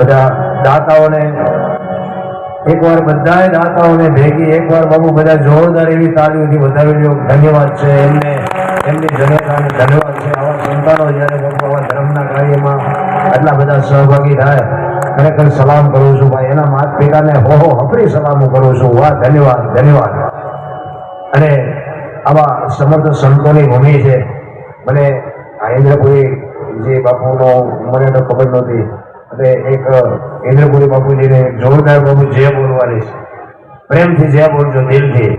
બધા દાતાઓને એકવાર બધાએ દાતાઓને ભેગી એકવાર બાપુ બધા જોરદાર એવી તાળીઓથી વધાવી લો. ધન્યવાદ છે એમને, એમની જનતાને ધન્યવાદ છે. આવા સંતાનો જ્યારે બાપુ આવા ધર્મના કાર્યમાં આટલા બધા સહભાગી થાય, ખરેખર સલામ કરું છું ભાઈ. એના માતા પિતાને હો હપરી સલામો કરું છું. વાહ, ધન્યવાદ ધન્યવાદ. અને આવા સમર્થ સંતોની ભૂમિ છે. મને ઇન્દ્રપુરી જે બાપુનો મને તો ખબર નહોતી, અને એક ઇન્દ્રપુરી બાપુજીને જોરદાર બાપુ જય બોલવાની છે. પ્રેમથી જય બોલજો, દિલથી.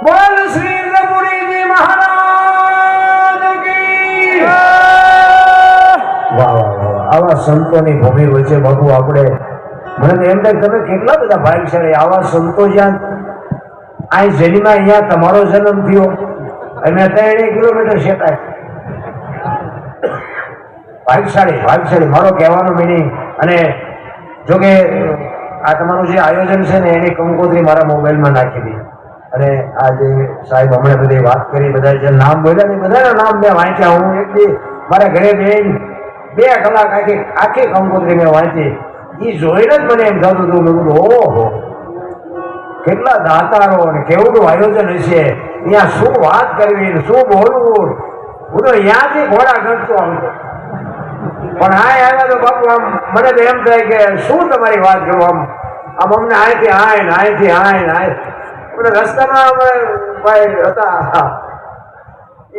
બોલ શ્રી ઇન્દ્રપુરીજી મહારાજ કી. વાહ વાહ વાહ. આવા સંતોની ભૂમિ વચ્ચે બાપુ આપણે, મને તો એમ થાય તમે કેટલા બધા ભાગ્યશાળી. આવા સંતો જ્યાં આ જન્મ, અહીંયા તમારો જન્મ થયો અને 3 કિલોમીટર શેતાય. ભાગ્યશાળી ભાગ્યશાળી મારો કહેવાનો મિનિંગ. અને જોકે આ તમારું જે આયોજન છે ને એની કંકોત્રી મારા મોબાઈલમાં નાખી દીધી. અને આ જે સાહેબ હમણાં બધી વાત કરી, બધા જે નામ બોલ્યા ને બધાના નામ મેં વાંચ્યા. હું એક દી મારા ઘરે બેન 2 કલાક આખી કંકોત્રી મેં વાંચી. એ જોઈને જ મને એમ થતું હતું, મેં કીધું ઓહો કેટલા દાતારો અને કેવડું આયોજન હશે, અહીંયા શું વાત કરવી, શું બોલવું. હું તો અહીંયાથી ઘોડા ગણતો આવતો, પણ આવ્યા તો બાપુ આમ મને તો એમ થાય કે શું તમારી વાત કરું. આમ અમને અહીંથી આય રસ્તામાં અમે ભાઈ હતા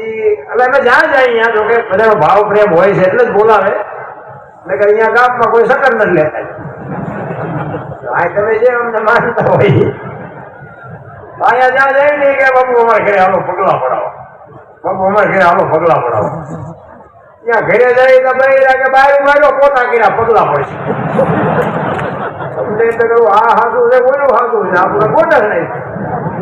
એટલે અમે જ્યાં જાય અહીંયા, જોકે બધાનો ભાવ પ્રેમ હોય છે એટલે જ બોલાવે. એટલે કે અહીંયા ગામમાં કોઈ સકર નથી લેતા. આ તમે જે અમને માનતા હોય અહીંયા જ્યાં જાય ને કે બાપુ અમારે ઘરે હાલો પગલા પડાવો, બાપુ અમારે ઘરે હાલો પગલા પડાવો. ત્યાં ઘરે જાય તો ભાઈ કે બહાર માર્યો પોતા કર્યા પગલા પડશે. આ હાસું છે, બોલું હાસું છે, આપણે ખોટા નહીં.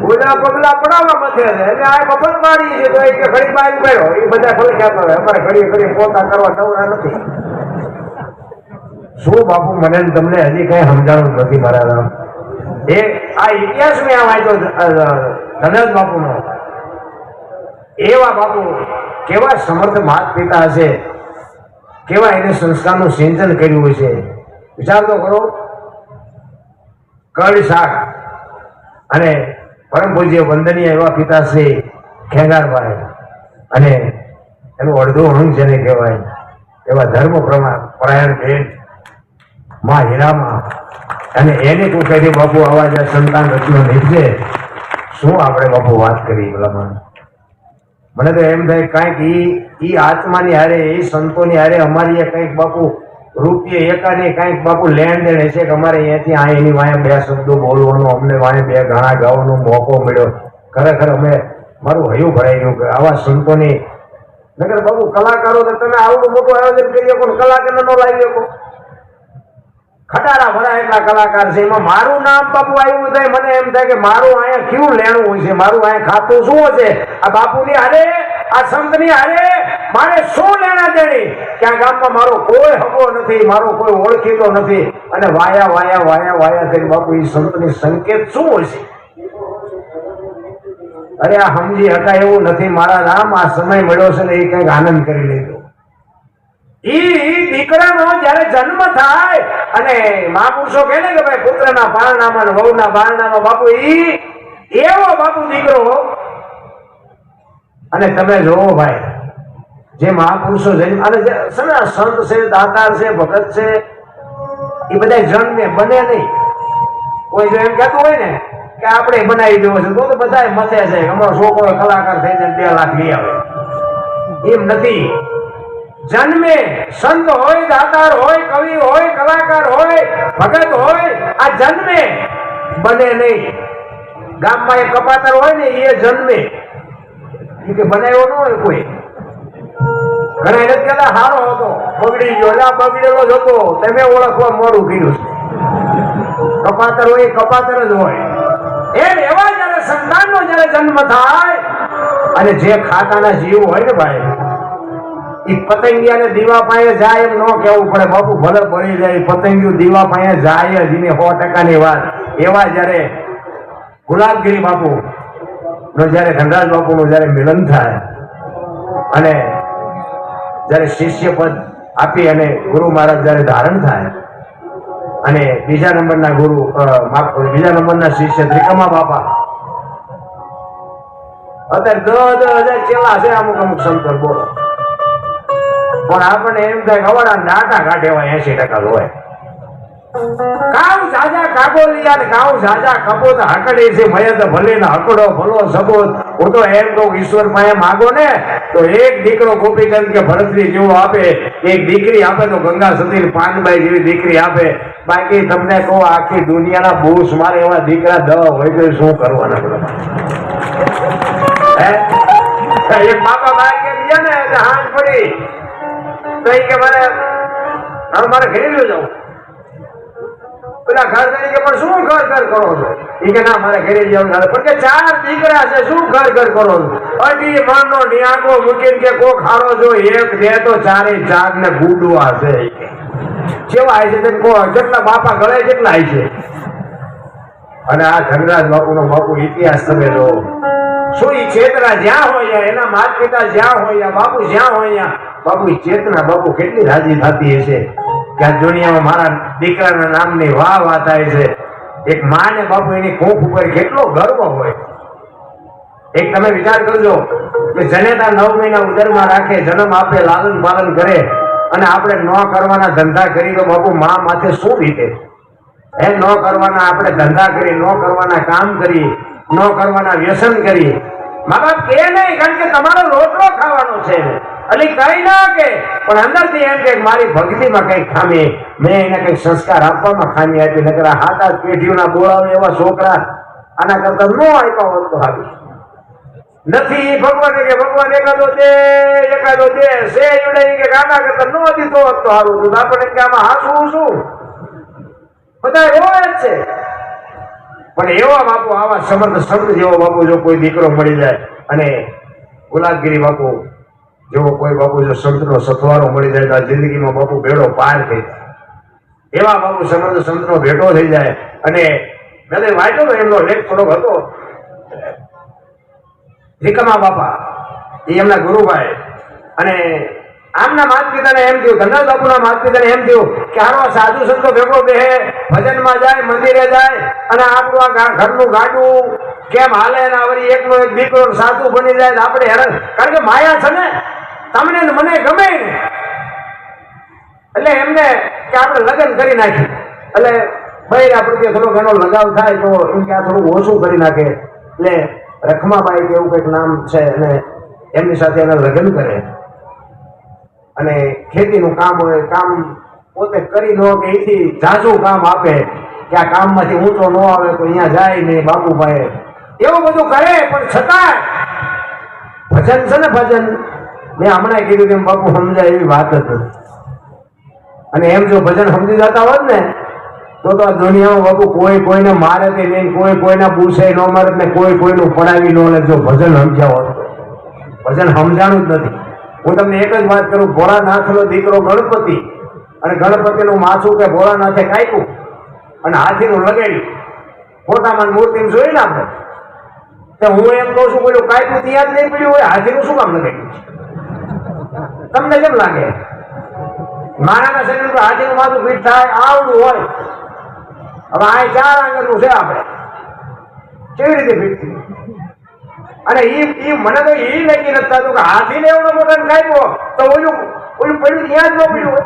બોલા પગલા પડાવવા મથે છે એટલે આ મફત મારી છે તો એ કે ઘડી બહાર માર્યો. એ બધા ખોલી કહેતા હોય અમારે ઘડી પોતા કરવા નવરા નથી. શું બાપુ મને તમને હજી કઈ સમજાણું નથી મારા રામ. એ આ ઇતિહાસ મેં આ વાંચ્યો ધનજ બાપુનો. એવા બાપુ કેવા સમર્થ માતા પિતા હશે, કેવા એને સંસ્કારનું સિંચન કર્યું હશે. વિચાર તો કરો. કઢ શાક અને પરમ પૂજ્ય વંદનીય એવા પિતાશ્રી ખેંગારભાઈ અને એનું અડધું અંગ જેને કહેવાય એવા ધર્મ પરાયણ બેન માં હીરામાં. અને એને તું કહી બાપુ આવા જે સંતાન રચનો નીકળે, શું આપણે બાપુ વાત કરી. ભલામણ મને તો એમ થાય કાંઈક ઈ આત્માની હારે, એ સંતોની હારે અમારી કંઈક બાપુ રૂપિયા એકાની કંઈક બાપુ લેણ દેણ હશે કે અમારે અહીંયાથી આ એની વાંહે 2 શબ્દો બોલવાનો, અમને વાંહે 2 ગાણા ગાવાનો મોકો મળ્યો. ખરેખર અમે મારું હૈયું ભરાઈ ગયું કે આવા સંતોની. નકર બાપુ કલાકારો તો તમે આવડું મોટું આયોજન કરી શકો, કલાકાર ન લાવી શકો. ખટારા ભરા એટલા કલાકાર છે, એમાં મારું નામ બાપુ આવ્યું થાય. મને એમ થાય કે મારું અહીંયા કેવું લેણું હોય છે, મારું અહીંયા ખાતું શું હશે. આ બાપુની હારે, આ સંતની હારે મારે શું લેણા દેણી કે આ ગામમાં મારો કોઈ હગો નથી, મારો કોઈ ઓળખીતો નથી. અને વાયા વાયા વાયા વાયા થઈ બાપુ એ સંતની સંકેત શું હશે. અરે આ સમજી હકાય એવું નથી મારા રામ. આ સમય મળ્યો છે ને એ કંઈક આનંદ કરી લેજો. ઈ દીકરાનો જયારે જન્મ થાય અને મહાપુરુષો કહે ને કે ભાઈ પુત્રના પારણામાં ને વહુના બારણામાં, બાપુ ઈ એવો બાપુ દીકરો. અને તમે જોવો ભાઈ જે મહાપુરુષો જન્મ અને જે સંત છે, દાતાર છે, ભગત છે, એ બધા જન્મે બને નહીં. કોઈ જો એમ કહેતું હોય ને કે આપણે બનાવી દેવો છે તો બધા મથે છે અમારો છોકરો કલાકાર થઈ જાય 2 લાખ લઈ આવે. એમ નથી. જન્મે સંત હોય, દાતાર હોય, કવિ હોય, કલાકાર હોય, ભગત હોય, આ જન્મે બને નહીં. ગામમાં એક કપાતર હોય ને એ જન્મે, એ કે બનાવ્યો ન હોય કોઈ. ઘણા એને કહેતા સારો હતો, બગડી ગયો, એટલે આ બગડેલો જ હતો, તમે ઓળખવા મોડું કર્યું છે. કપાતર હોય કપાતર જ હોય. એમ એવા જયારે સંતાનનો જયારે જન્મ થાય અને જે ખાતાના જીવ હોય ને ભાઈ, એ પતંગિયાને દીવા પાસે જાય એમ ન કહેવું પડે બાપુ. ભલે બળી જાય પતંગિયું દીવા પાસે જાય જ, એને 100%ની વાત. એવા જયારે ગુલાબગીરી બાપુ નો જયારે ધનરાજ બાપુ નું જયારે મિલન થાય અને જયારે શિષ્ય પદ આપી અને ગુરુ મહારાજ જયારે ધારણ થાય અને બીજા નંબરના ગુરુ બીજા નંબરના શિષ્ય ત્રિકમા બાપા, અત્યારે 10,000 ચેલા છે અમુક અમુક સંતો બોલો, પણ આપણને એમ થાય ખવડા ડાટા કાઢે હોય 80% હોય. કાઉ જાજા કાગોલિયા ને કાઉ જાજા કબૂત હકડે છે મયદ ભલે ને હકડો ભલો સબૂત. હું તો એમ કહું ઈશ્વર પાસે માગો ને તો એક દીકરો ગોપીચંદ કે ભરતજી જેવો આપે, એક દીકરી આપે તો ગંગા સતી પાનબાઈ જેવી દીકરી આપે. બાકી તમને કહો આખી દુનિયાના બૂસ મારે એવા દીકરા 10 હોય તો શું કરવાના બધા? એક બાપા બાય કે ગયા ને હાથ પડી તો કે મારે ઘરે લઈ જાઉં. પેલા ઘર તરીકે પણ શું ઘર કરો છો? એ કે ના મારે ઘરે જવું, પણ કે 4 દીકરા છે શું ઘર કરો છો? અઢી મણનો નિયાંગો મૂકીને કે કોક હારો જો એક દે તો 4 જાગ ને ગુડવા છે. કેવા છે જેટલા બાપા ગળે જેટલા છે. અને આ ધનરાજ બાપુ નો બાપુ ઇતિહાસ તમે જો શું ઈ ચેતના જ્યાં હોય એના માતા પિતા જ્યાં હોય બાપુ જ્યાં હોય બાપુ ચેતના બાપુ કેટલી રાજી થતી હશે કે આ દુનિયામાં મારા દીકરાના નામની વાહ થાય છે. એક માં ને બાપુ એની કોખ ઉપર કેટલો ગર્વ હોય. એક તમે વિચાર કરજો કે જનેતા 9 મહિના ઉદરમાં રાખે, જન્મ આપે, લાલન પાલન કરે અને આપણે ન કરવાના ધંધા કરી તો બાપુ માં માથે શું વીતે? ન કરવાના આપણે ધંધા કરી, ન કરવાના કામ કરી, ન કરવાના વ્યસન કરી. મા બાપ કે નહીં, કારણ કે તમારો રોટલો ખાવાનો છે એટલે કઈ ના કે, પણ અંદરથી એમ કે મારી ભક્તિમાં કઈ ખામી, મેં એને કઈક સંસ્કાર આપવામાં ખામી આપી. નકર 7-8 પેઢીઓના બોલાવે એવા છોકરા આના કરતા ન આપ્યા હોત તો આવી નથી. ભગવાન કે ભગવાન એકાદો દે છે એવડે કે આના કરતા ન દીધો હોત તો સારું હતું. આપણે કે આમાં હાસવું શું? બધા એવા જ છે. પણ એવા બાપુ, આવા સમર્થ સંત જેવો બાપુ જો કોઈ દીકરો મળી જાય અને ગુલાબગીરી બાપુ જેવો કોઈ બાપુ જો સંતનો સથવારો મળી જાય તો આ જિંદગીમાં બાપુ બેડો પાર થઈ જાય. એવા બાપુ સમર્થ સંતનો ભેટો થઈ જાય. અને મેં વાંચ્યો તો એમનો લેખ થોડોક હતો. ત્રિકમા બાપા એ એમના ગુરુભાઈ, અને આમના માતા પિતાને એમ થયું, ધનરાજ બાપુના માતા પિતાને એમ થયું કે હારો સાધુ સંતો ભેગો બેહે, ભજનમાં જાય, મંદિરે જાય અને આપણું આ ઘરનું ગાડું કેમ હાલે ને વળી એકનો એક દીકરો સાધુ બની જાય આપણે હેરાન. કારણ કે માયા છે ને, તમને મને ગમે ને એટલે એમને કે આપણે લગ્ન કરી નાખ્યું. એટલે બૈરા પ્રત્યે થોડો ઘણો લગાવ થાય તો એમ કે આ થોડું ઓછું કરી નાખે. એટલે રખમાબાઈ કે એવું કંઈક નામ છે અને એમની સાથે એના લગ્ન કરે. અને ખેતીનું કામ હોય, કામ પોતે કરી લો કે એથી ઝાઝું કામ આપે કે આ કામમાંથી ઊંચો ન આવે તો અહીંયા જાય ને બાપુભાઈ એવું બધું કરે. પણ છતાં ભજન છે ને, ભજન મેં હમણાં કીધું કે બાપુ સમજાય એવી વાત હતી. અને એમ જો ભજન સમજી જતા હોત ને તો આ દુનિયામાં બાપુ કોઈ કોઈને મારે તે નહીં, કોઈ કોઈના પૂછે ન મારે ને કોઈ કોઈનું પડાવી ન લે. જો ભજન સમજ્યા હોત, ભજન સમજાણું જ નથી. હું તમને એક જ વાત કરું, ભોળાનાથનો દીકરો ગણપતિ, અને ગણપતિનું માથું કે ભોળાનાથે કાપ્યું અને હાથીનું લગાડ્યું, ફોટામાં મૂર્તિ જોઈ ને આપણે. તો હું એમ કહું છું પેલું કાપ્યું ત્યાં જ નહીં પડ્યું હોય, હાથીનું શું કામ લગાડ્યું? તમને કેમ લાગે? મારાના શરીર પર હાથીનું માથું ફીટ થાય આવડું હોય. હવે આ 4 આંગળનું છે, આપણે કેવી રીતે ફીટ થયું? અને મને તો એ નક્કી નથી થતું કે હાથીને એવડો મોટો કાપ્યો તો ઓલું પડ્યું ત્યાં જ ન પડ્યું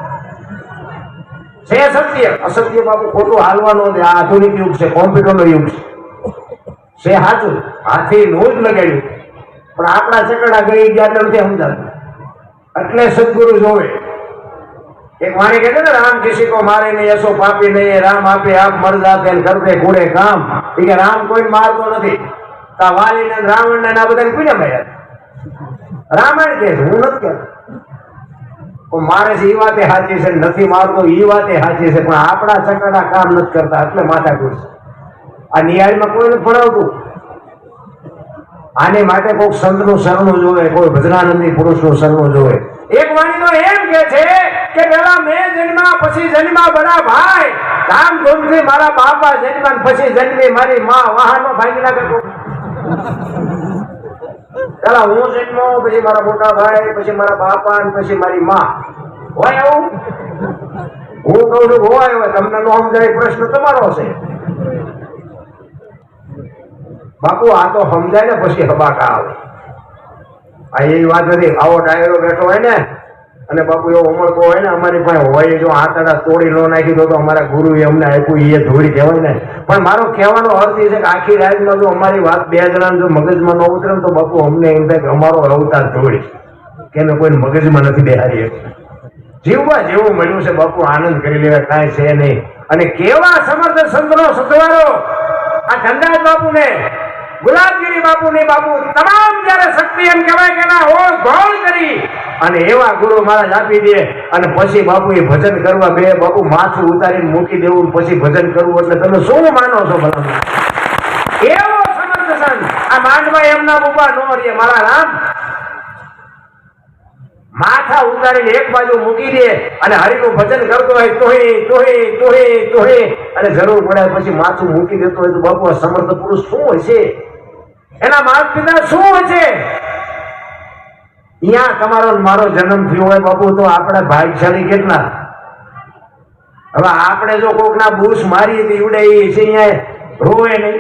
છે. સત્ય અસત્ય બાપુ ખોટું હાલવાનો છે. આ આધુનિક યુગ છે, કોમ્પ્યુટરનો યુગ છે. સાચું હાથીનું જ લગાડ્યું, પણ આપણા ચકડા ગઈ ગયા નથી સમજાતું. એટલે સદગુરુ જોવે. એક વાણી કહે છે ને, રામ કિસી કો મારે નહીં, એસો પાપી નહીં, રામ આપે આપ મર જાતે કરતે કુડે કામ. એ કે રામ કોઈ મારતો નથી. વાલી ને રાવણ ને આ બધા કોને માર્યા? રામાયણ કે હું નથી કહેતો મારે છે એ વાતે સાચી છે, નથી મારતો એ વાતે સાચી છે, પણ આપણા ચકડા કામ નથી કરતા એટલે માથા કુટ છે. આ નિયાળીમાં કોઈ નથી ભણાવતું. આની માટે કોઈક સંતનું શરણું જોવે, કોઈ ભજનાનંદી પુરુષનું શરણું જોવે. એક વાણી તો એમ કે છે કે પેલા મેં જન્મા પછી જન્મા બડા ભાઈ, ધામધૂમથી મારા બાપા જન્મા પછી જન્મી મારી માં વાહનો ભાગી નાખે. પેલા હું જન્મો, પછી મારા મોટા ભાઈ, પછી મારા બાપા, પછી મારી માં હોય એવું. હું કહું છું હોય તમને નો સમજાય પ્રશ્ન તમારો છે. બાપુ આ તો સમજાય ને પછી હબાકા આવે. આ એવી વાત નથી. આવો ડાયરો બેઠો હોય ને અને બાપુ એવો ઉમળકો હોય ને અમારી પાસે હોય, જો આંતડા તોડી નો નાખી તો અમારા ગુરુએ અમને આપ્યું એ ધોળી કહેવાય ને. પણ મારો કહેવાનો અર્થ એ છે કે આખી રાતમાં જો અમારી વાત બે જણા જો મગજમાં ન ઉતરે તો બાપુ અમને એમ થાય કે અમારો અવતાર ધોળી કે એને કોઈ મગજમાં નથી બેહારી. જીવવા જેવું મળ્યું છે બાપુ, આનંદ કરી લેવા કાંઈ છે નહીં. અને કેવા સમર્થ સંતનો સથવારો આ ધનરાજ બાપુ ને ગુલાબગીરી બાપુ ની બાપુ તમામ જયારે શક્તિ એમ કહેવાય કે ના ઓળ ગોળ કરી અને એવા ગુરુ મહારાજ આપી દે અને પછી બાપુ એ ભજન કરવા બે બાપુ માથું ઉતારીને મૂકી દેવું પછી ભજન કરવું એટલે તમે શું માનો છો ભલા? એવો સમર્થ સંત આ માંડમાં એમના ઉભા નો રે મારા રામ. માથા ઉતારીને એક બાજુ મૂકી દે અને હરિનું ભજન કરતો હોય તોહી અને જરૂર પડે પછી માથું મૂકી દેતો હોય તો બાપુ આ સમર્થ પુરુષ શું હોય છે? એના માતા પિતા શું હોય છે? અહીંયા તમારો મારો જન્મ થયો હોય બાપુ તો આપણે ભાગ્યશાળી કેટલા. હવે આપણે જો કોકના બૂસ મારીએ તો ઉડે છે અહીંયા રોવે નહીં.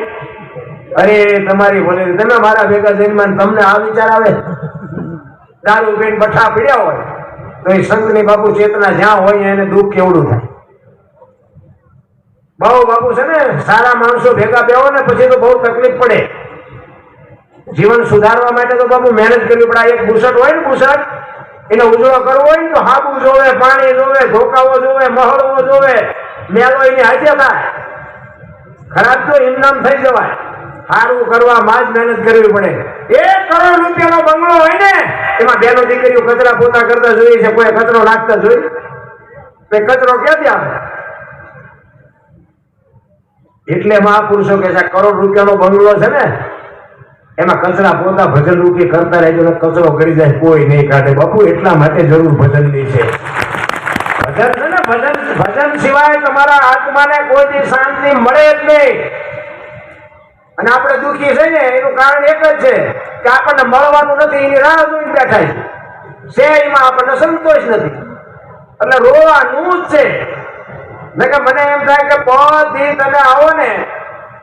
અરે તમારી ભલે તમે મારા ભેગા જઈને તમને આ વિચાર આવે દારૂ પીને બઠા પીડ્યા હોય તો એ સંતની બાપુ ચેતના જ્યાં હોય એને દુઃખ કેવડું થાય. બહુ બાપુ છે ને સારા માણસો ભેગા બેહો ને પછી તો બહુ તકલીફ પડે. જીવન સુધારવા માટે તો બાપુ મહેનત કરવી પડે. એક બુસટ હોય ને બુસટ એને ઉજળો કરવો હોય ને તો હાબુ જોવે, પાણી જોવે, ધોકાવો જોવે, મહળવો જોવે, મેલો એની હાથે થાય. ખરાબ તો ઇનામ થઈ જવાય. સારું કરવામાં જ મહેનત કરવી પડે. 1 કરોડ રૂપિયાનો બંગલો હોય ને એમાં બેનો દીકરીઓ કચરા પોતા કરતા જોઈએ છે, કોઈ કચરો નાખતા જોઈ તો કચરો ક્યાંથી આવે? એટલે મહાપુરુષો કે છે 1 કરોડ રૂપિયાનો બંગલો છે ને એમાં કચરા પોતા ભજન રૂપી કરતા રહેજો ને કચરો કરી જાય કોઈ નહીં કાઢે. બાપુ એટલા માટે જરૂર ભજનની છે. ભજન છે ને ભજન સિવાય તમારા આત્માને કોઈ શાંતિ મળે જ નહીં. અને આપણે દુઃખી છે ને એનું કારણ એક જ છે કે આપણને મળવાનું નથી, એની રાહ જોઈને બેઠા છે. એમાં આપણને સંતોષ નથી એટલે રોવાનું જ છે. કે મને એમ થાય કે બધી તમે આવો ને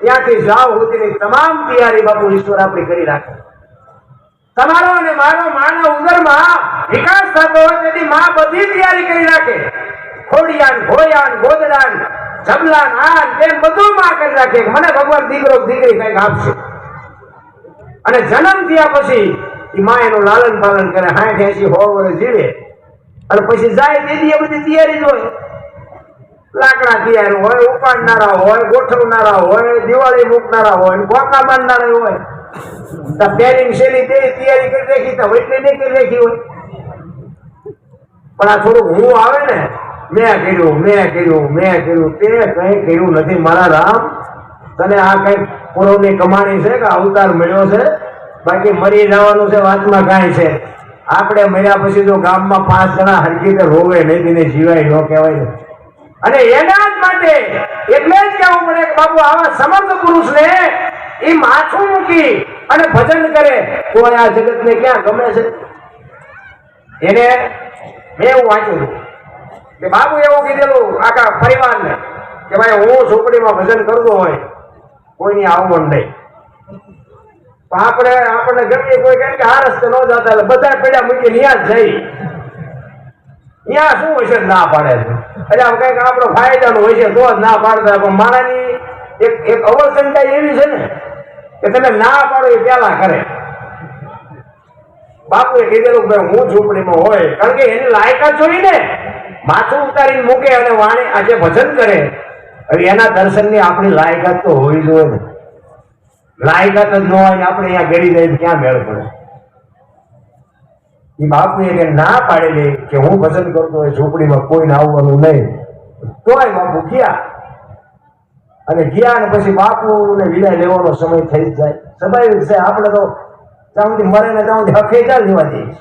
ત્યાંથી જાવ સુધીની તમામ તૈયારી બાપુ ઈશ્વર આપણી કરી રાખે. તમારો અને મારો માનવ ઉદરમાં વિકાસ થતો હોય તેથી માં બધી તૈયારી કરી રાખે. ખોડિયાન ઘોડિયાન ગોદડાન જબલાન આન તેમ બધું માં કરી રાખે. મને ભગવાન દીકરો દીકરી કઈક આપશે. અને જન્મ થયા પછી એ માં એનું લાલન પાલન કરે, 60 80 100 વર્ષ જીવે અને પછી જાય તેથી બધી તૈયારી જ હોય. લાકડા તૈયાર હોય, ઉપાડનારા હોય, ગોઠવનારા હોય, દિવાળી મૂકનારા હોય, ગોકા બાંધનારા હોય. પેરિંગ શેલી તેની તૈયારી કરી રાખી તો એટલે નહીં કરી રાખી હોય. પણ આ થોડુંક હું આવે ને મેં કર્યું તે કઈ કર્યું નથી મારા રામ. તને આ કઈ પૂર્વની કમાણી છે કે અવતાર મળ્યો છે? બાકી મરી જવાનું છે વાતમાં કાંઈ છે. આપણે મર્યા પછી જો ગામમાં 5 જણા હરકી રીતે રોવે નહીં તેને જીવાય ન કહેવાય ને. અને એના જ માટે એટલે જ કહેવું પડે કે બાપુ આવા સમર્થ પુરુષને એ માથું મૂકી અને ભજન કરે તો આ જગતને ક્યાં ગમે છે? એને મેં એવું વાંચ્યું કે બાપુ એવું કીધેલું આખા પરિવારને કે ભાઈ હું ઝૂંપડીમાં ભજન કરતો હોય કોઈની આવવાનું નહીં. આપણને ગમે કોઈ કહે કે આ રસ્તે ન જતા એટલે બધા પેડા મૂકી ત્યાં જ જઈ ત્યાં શું હોય છે ના પાડે છે. એટલે આમ કઈક આપણો ફાયદાનું હોય છે તો જ ના પાડતા. પણ મારાની એક અવસંતા એવી છે ને કે તમે ના પાડો એ પેલા કરે. બાપુએ કીધેલું કે હું ઝૂંપડીમાં હોય કારણ કે એની લાયકાત જોઈ ને માથું ઉતારીને મૂકે અને વાણે આજે ભજન કરે. હવે એના દર્શનની આપણી લાયકાત તો હોવી જોઈએ ને. લાયકાત જ ન હોય ને આપણે અહીંયા ગરી જાય ક્યાં મેળ પડે? એ બાપુએ કે ના પાડેલી કે હું ભજન કરતો હોય ઝૂંપડીમાં કોઈને આવવાનું નહીં. તોય બાપુ ગયા અને પછી બાપુને વિદાય લેવાનો સમય થઈ જ જાય. સ્વાભાવિક છે આપણે તો ત્યાં સુધી મરે ને ત્યાં સુધી હખે ચાલ લેવા દઈએ.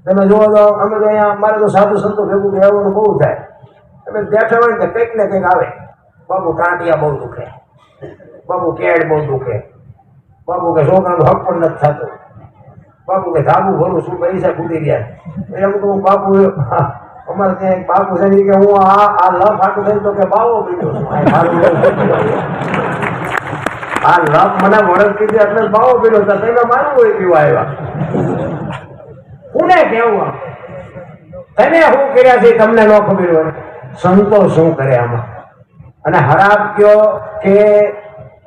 તમે જોવો તો અમે તો અહીંયા અમારે તો સાધુ સંતો ભેગું રહેવાનું બહુ થાય. તમે બેઠા હોય ને કંઈક ને કંઈક આવે. બાપુ ટાંટિયા બહુ દુખે, બાપુ કેડ બહુ દુખે, બાપુ કે છોકરાનો હક પણ નથી થતો, બાપુ કે ધાબુ ભરું શું પૈસા ફૂટી ગયા. એમ તો બાપુ અમારે ત્યાં એક બાપુ છે કે હું આ લફ આટું થઈ તો કે બાવો પીધો છું આ લફ મને વળત કીધી એટલે બાવો પીધો હતા તમે મારું હોય પીવા આવ્યા કોને કેવું તમે શું કર્યા છે તમને ન ખબર હોય સંતો શું કરે આમાં અને હરાબ કયો કે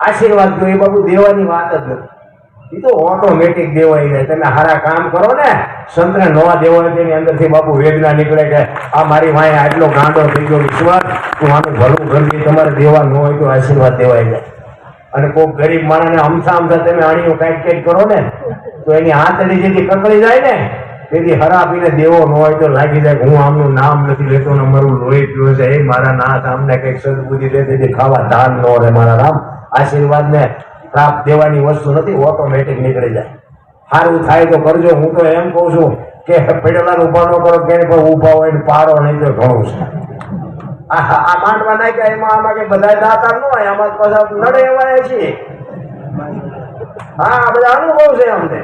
આશીર્વાદ કયો એ બાબુ દેવાની વાત જ નથી એ તો ઓટોમેટિક દેવાઈ જાય તમે હારા કામ કરો ને સંતને નવા દેવાય તેની અંદરથી બાપુ વેદના નીકળે કે આ મારી માએ આટલો ગાંડો થઈ ગયો વિશ્વાસ તું આનું ભલું કરવી તમારે દેવા ન હોય તો આશીર્વાદ દેવાઈ જાય અને કોઈ ગરીબ માણસને અમથા અમથા તમે આણીઓ કાંઈક કંઈક કરો ને તો એની હાથની જેથી કકળી જાય ને તેથી હરાપીને દેવો ન હોય તો લાગી જાય હું આમનું નામ નથી લેતો ને મારું લોહી પીવો છે એ મારા નાથ આમને કંઈક સદબુદ્ધિ દે તેથી ખાવા ધાન ન રહે મારા રામ આશીર્વાદ ને પ્રાપ્ત દેવાની વસ્તુ નથી ઓટોમેટિક નીકળી જાય સારું થાય તો કરજો હું તો એમ કહું છું કે પેડલાને ઉભા ન કરો કે ઉભા હોય ને પાડો નહીં તો ઘણું છે આ માંડવા નાખ્યા એમાં આમાં કે બધા દાતા ન હોય આમાં પાછા નડે એવા છીએ હા બધા અનુભવ છે અમને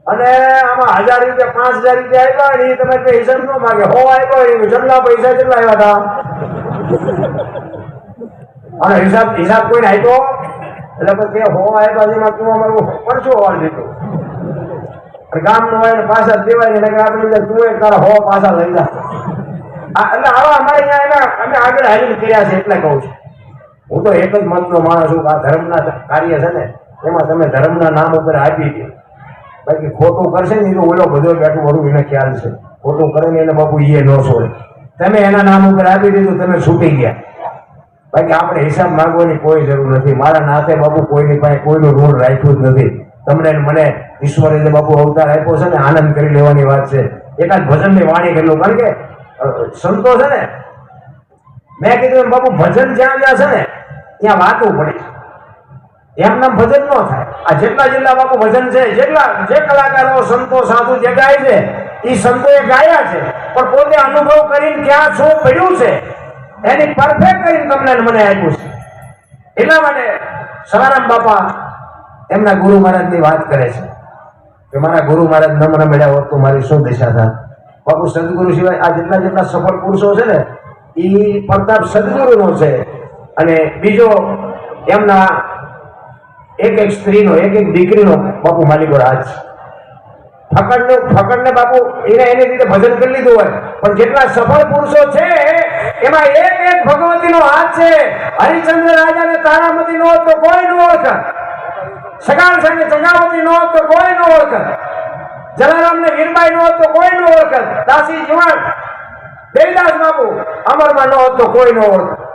અને આમાં 1000 રૂપિયા 5000 રૂપિયા આવ્યા એ તમે કઈ હિસાબ ન માગે હો આવ્યો એ જેટલા પૈસા કેટલા આવ્યા હતા અને હિસાબ કોઈને આપ્યો એટલે પછી હો આવ્યા જેમાં તું અમારું પરચો વાળ દીધું ગામ નો હોય ને પાછા દેવાય ને આપણે તું એક તારા હો પાછા લઈ જા એટલે આવા અમારે અહીંયા અમે આગળ હાલીને કર્યા છે એટલે કહું છું હું તો એક જ મતનો માણસ છું આ ધર્મના કાર્ય છે ને એમાં તમે ધર્મના નામ ઉપર આપી દો બાકી ખોટું કરશે ને તો ઓલો બધો બેઠું વળું એને ખ્યાલ છે ખોટું કરે ને એને બાપુ એ ન છોડે તમે એના નામ ઉપર આપી દીધું તમે છૂટી ગયા બાકી આપણે હિસાબ માંગવાની કોઈ જરૂર નથી મારા નાથે બાપુ કોઈની પાસે કોઈનું ઋણ રાખ્યું જ નથી તમને મને ઈશ્વરે જે બાપુ અવતાર આપ્યો છે ને આનંદ કરી લેવાની વાત છે એકાદ ભજનની વાણી કરેલું કારણ કે સંતો છે ને મેં કીધું બાપુ ભજન જ્યાં જ્યાં છે ને ત્યાં વાતું પડી એમ નામ ભજન ન થાય આ જેટલા બાપુ ભજન છે જે કલાકારો સંતો સાધુ જે ગાય છે એ સંતોએ ગાયા છે પણ પોતે અનુભવ કરીને ક્યાં શું પડ્યું છે એની પરફેક્ટ કરીને તમને મને આપ્યું છે એટલા માટે સવારામ બાપા એમના ગુરુ મહારાજની વાત કરે છે કે મારા ગુરુ મહારાજ ન મને મળ્યા હોત તો મારી શું દિશા થાય બાપુ સદગુરુ સિવાય આ જેટલા સફળ પુરુષો છે ને એ પ્રતાપ સદગુરુનો છે અને બીજો એમના એક સ્ત્રીનો એક દીકરીનો બાપુ માલિકો રાજ ફકડને બાપુ એની રીતે ભજન કરી લીધું હોય પણ જેટલા સફળ પુરુષો છે એમાં એક ભગવતીનો હાથ છે હરિચંદ્ર રાજાને તારામતી નો તો કોઈ ન ઓળખે સગાળ સામે ચંગાવતી નો તો કોઈ ન ઓળખે જલારામને વીરબાઈ નો તો કોઈ ન ઓળખે દાસી જુવાન દેવદાસ બાપુ અમરમાં નો તો કોઈ ન ઓળખે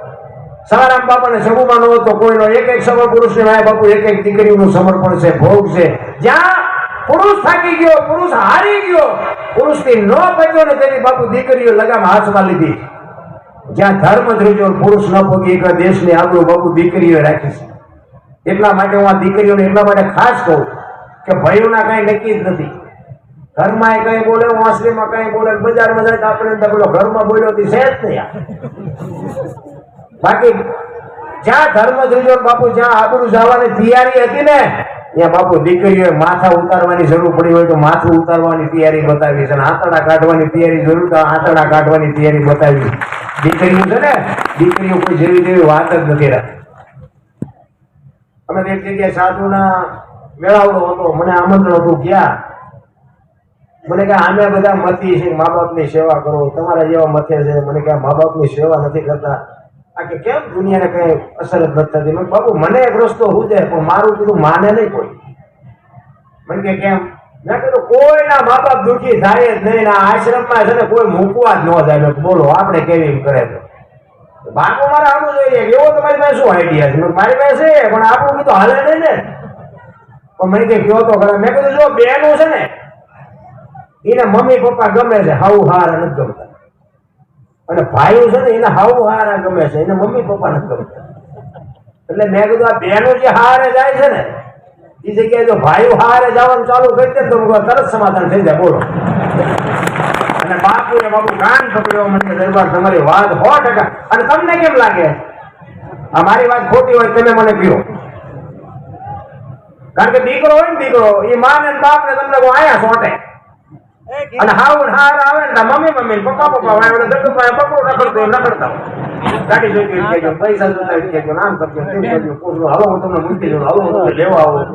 સવારામ બાપાને સગુમાં નો તો કોઈનો એક સફળ પુરુષને માય બાપુ એક દીકરીનું સમર્પણ છે ભોગ છે જ્યાં પુરુષ થાકી ગયો પુરુષ હારી ગયો પુરુષથી ન પચ્યો ને તેની બાપુ દીકરીઓ લગામ હાથમાં લીધી જ્યાં ધર્મ ધ્રુજો પુરુષ ન પગી એક દેશની આબરૂ બાપુ દીકરીઓ રાખી છે એટલા માટે હું આ દીકરીઓને એટલા માટે ખાસ કહું કે ભયોના કઈ નક્કી જ નથી ઘરમાં કઈ બોલે વાંસળીમાં કઈ બોલે બજારમાં જાય તો આપણે બોલો ઘરમાં બોલ્યો થી સહેજ નહીં બાકી જ્યાં ધર્મ ધ્રુજો બાપુ જ્યાં આબરૂ જવાની તૈયારી હતી ને ત્યાં બાપુ દીકરીઓએ માથા ઉતારવાની જરૂર પડી હોય તો માથું ઉતારવાની તૈયારી બતાવી છે અને આંતરડા કાઢવાની તૈયારી જરૂર તો આંતરડા કાઢવાની તૈયારી બતાવી દીકરીઓ છે ને દીકરીઓ કોઈ જેવી વાત જ નથી રાખતી અમે એક જગ્યાએ સાધુના મેળાવડો હતો મને આમંત્રણ હતું ક્યાં મને કે આમે બધા મતી છે મા બાપની સેવા કરો તમારા જેવા મથે છે મને કે મા બાપની સેવા નથી કરતા આ કે કેમ દુનિયાને કઈ અસર જ નથી થતી મેં બાપુ મને એક રસ્તો હું જાય પણ મારું કીધું માને નહીં કોઈ મને કે કેમ મેં કીધું કોઈના મા બાપ દુઃખી થાય જ નહીં આ આશ્રમમાં છે ને કોઈ મૂકવા જ ન જાય બોલો આપણે કેવી કરે તો બાપુ મારે આવું જોઈએ એવો તમારી પાસે શું આઈડિયા છે મારી પાસે છે પણ આપણું કીધું હાલે નહીં ને પણ મને કે કયો તો ખરા મેં કીધું જો બેનું છે ને એને મમ્મી પપ્પા ગમે છે હાઉ હાર નથી ગમતા અને ભાઈઓ છે ને એને હાઉ હારા ગમે છે એને મમ્મી પપ્પા નથી ગમતા એટલે મેં કીધું આ બેનું જે હારે જાય છે ને એ જગ્યાએ જો ભાઈઓ હારે જવાનું ચાલુ કરી દે તો તરત સમાધાન થઈ જાય બોલો અને બાપુ કાન પકડ્યો મને દરબાર તમારી વાત 100% અને તમને કેમ લાગે આ મારી વાત ખોટી હોય તમે મને કહો કારણ કે દીકરો હોય ને દીકરો એ માં ને બાપ ને તમને આયા સોટે અને હાવ હાર આવે ને મમ્મી મમ્મી પપ્પા પપ્પા વાળા દડુભાઈ પપ્પો રખડતો એમ રખડતા ગાડી જોઈ કે કેજો પૈસા જોતા કે નામ કરજો તેમ કરજો પૂછો હાલો હું તમને મૂકી દઉં હાલો હું તમને લેવા આવું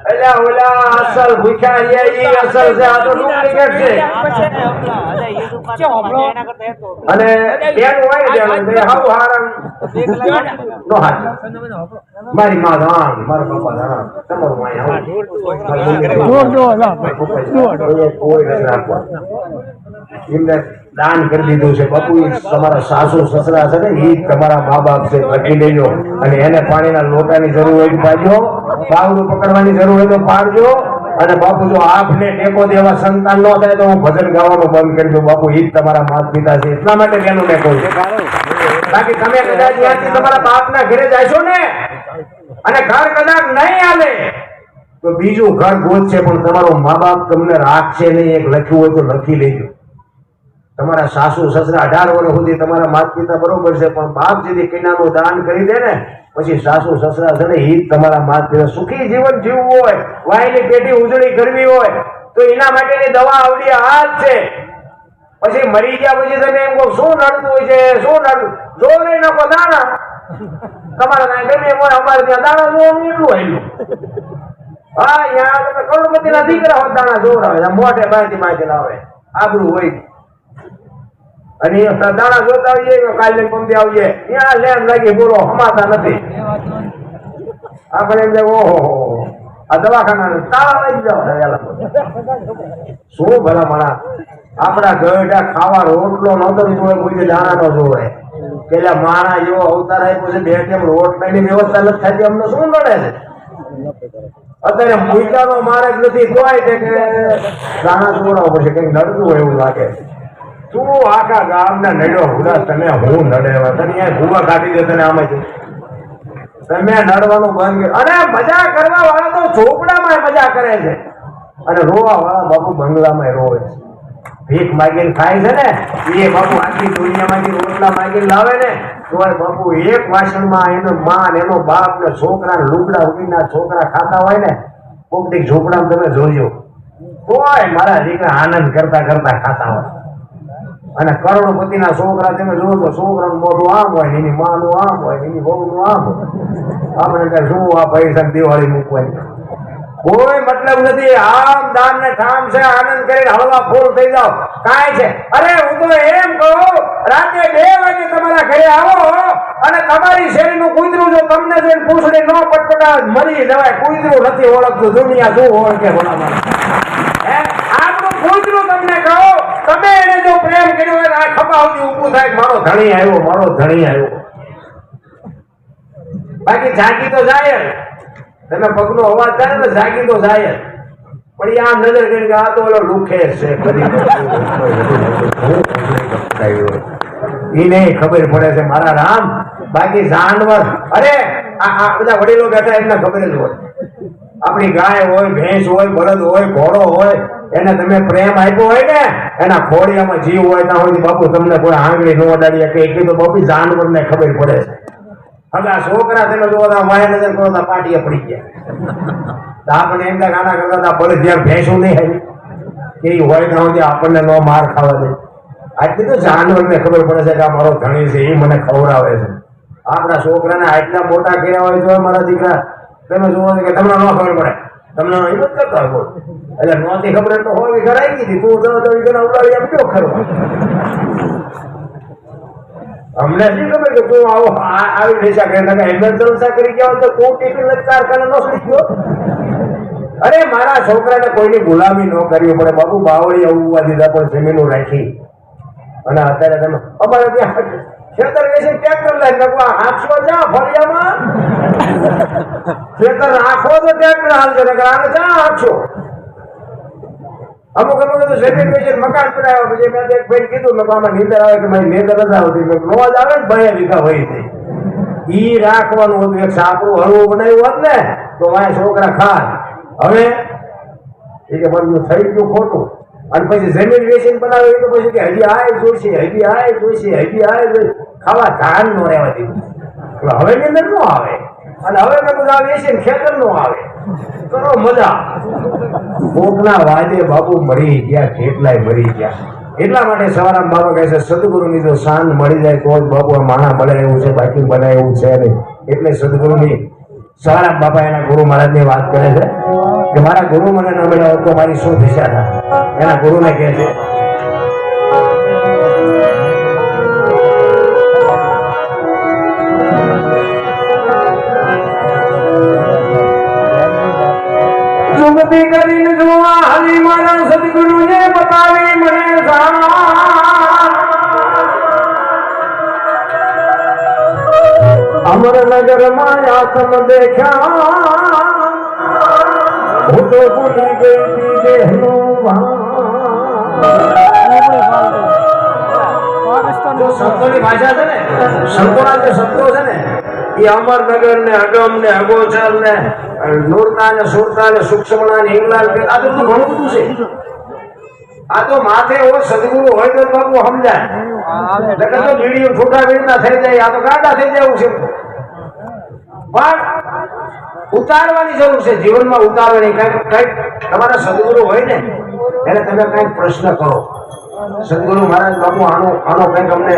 એલા ઓલા અસલ ભૂખ્યા ઈ અસલ છે આ તો ડુપ્લિકેટ છે અને બેન હોય ને બે હાવ હારન નો હાથ મારી માં જાણ મારા પપ્પા જાણ તમારું માય આવ કોઈ નથી રાખવા એમને દાન કરી દીધું છે બાપુ તમારા સાસુ સસરા છે ને એ તમારા મા બાપ છે ભટકી લેજો અને એને પાણીના લોટાની જરૂર હોય તો પાડજો બાવડું પકડવાની જરૂર હોય તો પાડજો અને બાપુ જો આપને ટેકો દેવા સંતાન ન થાય તો હું ભજન ગાવાનું બંધ કરી દઉં બાપુ એ જ તમારા માતા પિતા છે એટલા માટે તેનું મેં કહું છું બાકી તમે કદાચ ત્યાંથી તમારા બાપના ઘરે જાશો ને અને ઘર કદાચ નહીં આલે તો બીજું ઘર ગોતશે પણ તમારો મા બાપ તમને રાખશે નહીં એક લખ્યું હોય તો લખી લેજો તમારા સાસુ સસરા 18 વર્ષ સુધી તમારા માતા પિતા બરોબર છે પણ બાપ જેથી કન્યાનું દાન કરી દે ને પછી સાસુ સસરા છે ને એ તમારા માતા પિતા સુખી જીવન જીવવું હોય વાયની પેઢી ઉજળી કરવી હોય તો એના માટેની દવા આવડી આ જ છે પછી મરી ગયા પછી તમે એમ કહો શું નડતું હોય છે શું નડતું જો નહીં નાખો દાણા તમારા ગમે હોય અમારે ત્યાં દાણા જોવાનું એટલું હેલું હા અહીંયા તમે કરોડપતિના દીકરા હોત દાણા જોવડાવે મોઢે બાંધી બાંધી લાવે આબરું હોય અને દાણા જોતા આવીએ કાલે પંપે આવીએ ત્યાં લેન લાગી બોલો હમાતા નથી આપણે એમ ઓહો આ દવાખાના તાળા લઈ જાઓ શું ભલા મારા આપણા ગઢા ખાવા રોટલો નતો જોવે કોઈ દાણા નો જોવે પેલા માણા જેવો અવતાર આપ્યો છે બે કેમ રોટલાની વ્યવસ્થા નથી થતી અમને શું નડે છે અત્યારે મૂકાનો માર્ગ નથી તોય કે દાણા જોડાવો પડશે કઈક નડતું હોય એવું લાગે તું આખા ગામના નડ્યો હુડા તને હું નડેવા તને ભૂવા કાઢી દે તને આમાં તમે નડવાનું બંધ કર્યું અને મજા કરવા વાળા તો ઝોપડામાં મજા કરે છે અને રોવા વાળા બાપુ બંગલામાં રોવે છે ભીખ માગીને ખાય છે ને એ બાપુ આખી દુનિયામાંથી રોટલા માગીને લાવે ને તો બાપુ એક વાસણમાં એનો માં એનો બાપ ને છોકરા લુગડા ઉડીના છોકરા ખાતા હોય ને કોક ઝોપડામાં તમે જોજો તોય મારા દીકરા આનંદ કરતા કરતા ખાતા હોય અને કરોડપતિના છોકરા તમે જોવો તો છોકરાનું મોઢું આમ હોય એની માનું આમ હોય એની બહુનું આમ હોય આપણે ત્યાં શું આ પૈસા દિવાળી મૂકવાની કોઈ મતલબ નથી આમ દાન ને ઠામ છે આનંદ કરીને હળવા ફૂલ થઈ જાઓ કાંઈ છે અરે હું તો એમ કહું રાતે 2 વાગે તમારા ઘરે આવો અને તમારી શેરીનું કૂતરું જો તમને જોઈને પૂછડી ન પટપટાવે મરી જવાય કૂતરું નથી ઓળખતું દુનિયા શું ઓળખે ભલામાં આપણું કૂતરું તમને કહો તમે એને જો પ્રેમ કર્યો હોય આ ખભા સુધી ઊભું થાય મારો ધણી આવ્યો બાકી જાગી તો જાય તમે પગનો અવાજ થાય ને જાગી તો જાય પણ આમ નજર કરીને આ તો ઓલો લુખે છે એને ખબર પડે છે મારા રામ બાકી જાનવર અરે આ બધા વડીલો બેઠા એમને ખબર જ હોય આપણી ગાય હોય ભેંસ હોય બળદ હોય ઘોડો હોય એને તમે પ્રેમ આપ્યો હોય ને એના ખોડિયામાં જીવ હોય ત્યાં સુધી બાપુ તમને કોઈ આંગળી ન અડાડી કે એટલી તો બાપુ જાનવરને ખબર પડે છે હવે આ છોકરા તમે જોવા વાય નજર કરો તો પાટીએ પડી ગયા આપણને એમ ગાના કરતા હતા બળદ જ્યાં ભેંસું નહીં આવી કે હોય ત્યાં સુધી આપણને ન માર ખાવા દે આટલી તો જાનવરને ખબર પડે છે કે આ મારો ધણી છે એ મને ખવડાવે છે આપણા છોકરાને આટલા મોટા કર્યા હોય તો મારા દીકરા તમે જોવો કે તમને ન ખબર પડે તમને હિંમત કરતા હોય એટલે નહોતી ખબર તો હોય કરાવી દીધી તું ઉડાવી એમ કેવો ખરો અમને શી ખબર કે તું આવો આવી દિશા કરી જલસા કરી ગયા હોય તો તું ટિફિન કારખાને ન સડી ગયો અરે મારા છોકરાને કોઈની ગુલામી ન કરવી પડે બાપુ બાવળી આવવા દીધા પણ જમીનો રાખી અને અત્યારે તમે અમારે ત્યાં ખેતર વેચી ટ્રેક્ટર લઈને હાંચવો જા ફળિયામાં ખેતર રાખો તો ટ્રેક્ટર હાલશે ને આને ચા હાંચો અમુક તો જમીન વેચીને મકાન બનાવ્યા પછી મેં એક ભાઈ કીધું મેં આમાં નીંદર આવે કે મારી નીંદર નથી આવતી રોજ આવે ને 2 વીઘા વહી થઈ ઈ રાખવાનું હતું એક સાપરું હળવું બનાવ્યું હોત ને તો મારા છોકરા ખાય હવે એ કે બધું થઈ ગયું ખોટું અને પછી જમીન વેચીને બનાવે તો પછી કે હજી આય જોઈશે ખાવા ધાન નો રહેવા દીધું હવે ની અંદર ન આવે અને હવે મેં બધું આવે છે ખેતર નું આવે કરો મજા. કોકના વાદે બાપુ મરી ગયા, કેટલાય મરી ગયા. એટલા માટે સવારામ બાબા કહે છે સદગુરુની જો શાન મળી જાય તો જ બાપુ માણા મળે એવું છે, બાકી બને એવું છે નહીં. એટલે સદગુરુની સવારામ બાપા એના ગુરુ મહારાજની વાત કરે છે કે મારા ગુરુ મને ન મળ્યા તો મારી શું દિશા થાય. એના ગુરુને કહે છે કરીને જોવા હરી મારા સદગુરુએ બતાવી મને અમરનગર માં આત્મ દેખ્યા હું તો ભૂલી ગઈ તી દેહનું સંતોની ભાષા છે ને, સંતોના જે શબ્દો છે ને એ અમરનગર ને અગમ ને અગોચર ને નૂરતા ને સુરતા ને સૂક્ષ્મણા ને હિંગલાલ આ તો ઘણું બધું છે. આ તો માથે હોય સદગુરુ હોય તો બાપુ સમજાય. નકર તો વીડિયો છોટા વીડના થઈ જાય, આ તો ગાડા થઈ જાય છે. પણ ઉતારવાની જરૂર છે, જીવનમાં ઉતારવાની. કઈક તમારા સદગુરુ હોય ને એને તમે કઈક પ્રશ્ન કરો, સદગુરુ મહારાજ બાપુ આનો કઈક અમને